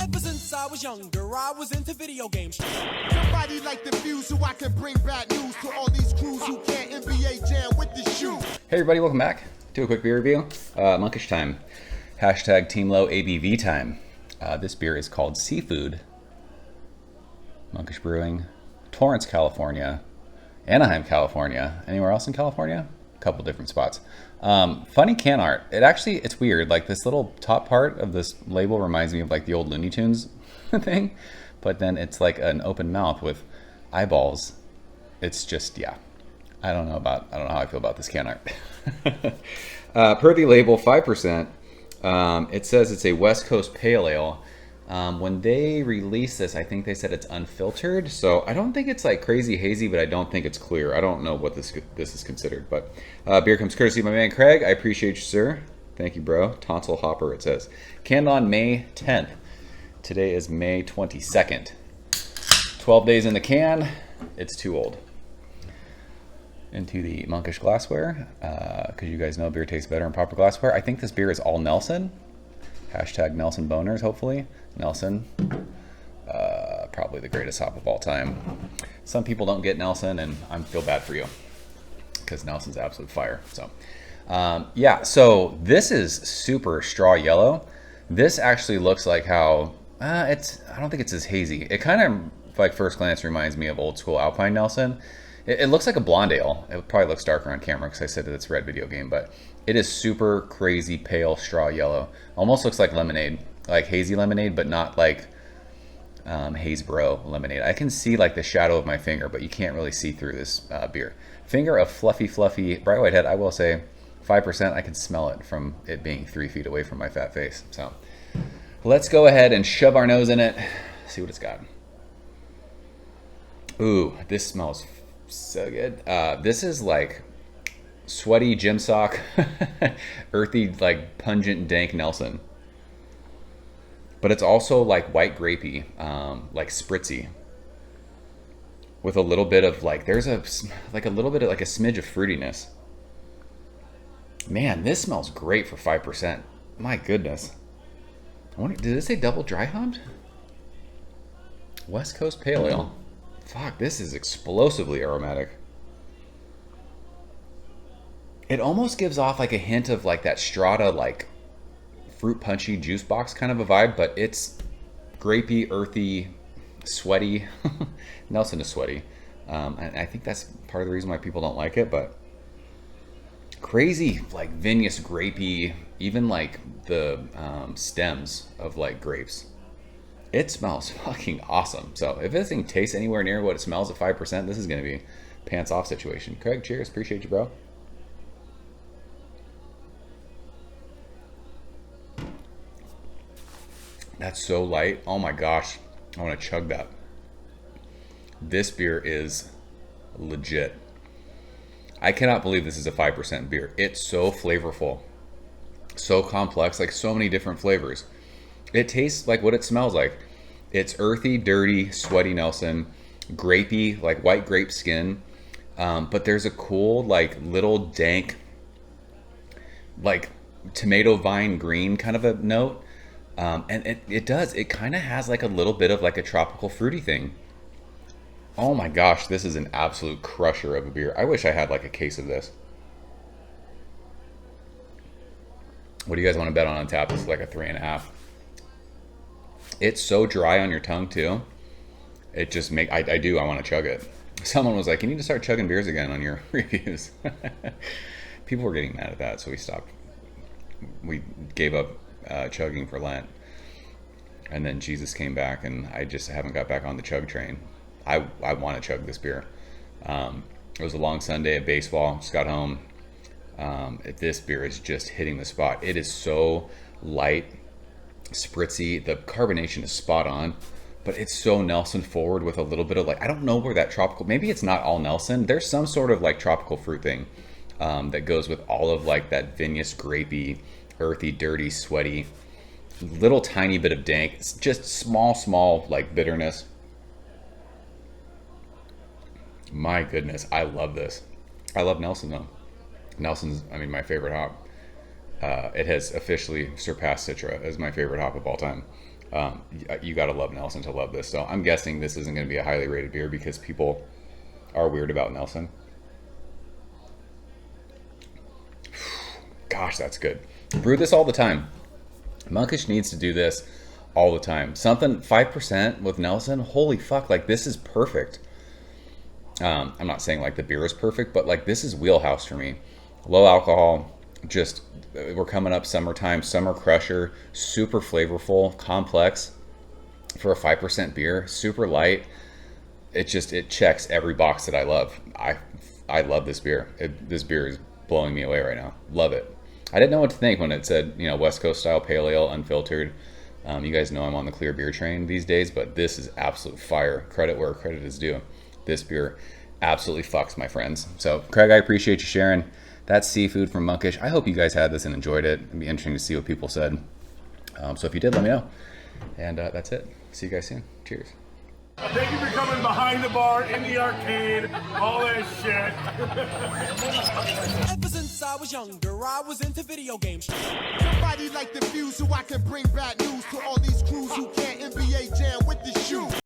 Ever since I was younger, I was into video games. Somebody like the fuse so I can bring bad news to all these crews who can't NBA jam with the shoe. Hey everybody, welcome back to a quick beer review. Monkish time. Hashtag Team Low ABV time. This beer is called Seafood. Monkish Brewing, Torrance, California, Anaheim, California. Anywhere else in California? A couple different spots. Funny can art. It's weird. Like this little top part of this label reminds me of like the old Looney Tunes thing, but then it's like an open mouth with eyeballs. It's just, yeah. I don't know how I feel about this can art. Per the label, 5%. It says it's a West Coast Pale Ale. When they released this, I think they said it's unfiltered. So I don't think it's like crazy hazy, but I don't think it's clear. I don't know what this is considered. But beer comes courtesy of my man Craig. I appreciate you, sir. Thank you, bro. Tonsil Hopper, it says. Canned on May 10th. Today is May 22nd. 12 days in the can. It's too old. Into the Monkish glassware, because you guys know beer tastes better in proper glassware. I think this beer is all Nelson. Hashtag Nelson Boners, hopefully. Nelson, probably the greatest hop of all time. Some people don't get Nelson, and I feel bad for you, because Nelson's absolute fire. So, yeah, so this is super straw yellow. This actually looks like how, I don't think it's as hazy. It kind of, like first glance, reminds me of old school Alpine Nelson. It looks like a blonde ale. It probably looks darker on camera because I said that it's red video game, but it is super crazy pale straw yellow. Almost looks like lemonade, like hazy lemonade, but not like Haze Bro lemonade. I can see like the shadow of my finger, but you can't really see through this beer. Finger of fluffy, bright white head. I will say 5%. I can smell it from it being 3 feet away from my fat face. So let's go ahead and shove our nose in it. See what it's got. Ooh, this smells so good. This is like sweaty gym sock, earthy, like pungent, dank Nelson. But it's also like white grapey, like spritzy, with a little bit of like there's a little bit of like a smidge of fruitiness. Man, this smells great for 5%. My goodness. I wonder, did it say double dry humped? West Coast Pale Ale. Fuck, this is explosively aromatic. It almost gives off like a hint of like that Strata, like fruit punchy juice box kind of a vibe, but it's grapey, earthy, sweaty. Nelson is sweaty. And I think that's part of the reason why people don't like it, but crazy, like vinous, grapey, even like the stems of like grapes. It smells fucking awesome. So if this thing tastes anywhere near what it smells at 5%, this is going to be pants off situation. Craig, cheers. Appreciate you, bro. That's so light. Oh my gosh. I want to chug that. This beer is legit. I cannot believe this is a 5% beer. It's so flavorful. So complex. Like so many different flavors. It tastes like what it smells like. It's earthy, dirty, sweaty Nelson, grapey, like white grape skin. But there's a cool, like little dank, like tomato vine green kind of a note. And it kind of has like a little bit of like a tropical fruity thing. Oh my gosh, this is an absolute crusher of a beer. I wish I had like a case of this. What do you guys want to bet on Untappd? This is like a 3.5. It's so dry on your tongue too. It just I want to chug it. Someone was like, you need to start chugging beers again on your reviews. People were getting mad at that, so we stopped. We gave up chugging for Lent. And then Jesus came back, and I just haven't got back on the chug train. I want to chug this beer. It was a long Sunday at baseball. Just got home. This beer is just hitting the spot. It is so light, spritzy. The carbonation is spot on, but it's so Nelson forward with a little bit of like, I don't know where that tropical, maybe it's not all Nelson. There's some sort of like tropical fruit thing that goes with all of like that vinous, grapey, earthy, dirty, sweaty, little tiny bit of dank. It's just small like bitterness. My goodness, I love this. I love Nelson though. Nelson's, my favorite hop. It has officially surpassed Citra as my favorite hop of all time. You got to love Nelson to love this. So I'm guessing this isn't going to be a highly rated beer because people are weird about Nelson. Gosh, that's good. Brew this all the time. Monkish needs to do this all the time. Something 5% with Nelson. Holy fuck! Like this is perfect. I'm not saying like the beer is perfect, but like this is wheelhouse for me. Low alcohol. Just we're coming up summertime. Summer crusher. Super flavorful, complex for a 5% beer. Super light. It checks every box that I love. I love this beer. This beer is blowing me away right now. Love it. I didn't know what to think when it said, you know, West Coast style pale ale, unfiltered. You guys know I'm on the clear beer train these days, but this is absolute fire. Credit where credit is due. This beer absolutely fucks, my friends. So, Craig, I appreciate you sharing. That's seafood from Monkish. I hope you guys had this and enjoyed it. It'd be interesting to see what people said. So if you did, let me know. And that's it. See you guys soon. Cheers. Thank you for coming behind the bar, in the arcade, all that shit. Ever since I was younger, I was into video games. Somebody like the fuse so I can bring bad news to all these crews who can't NBA jam with the shoe.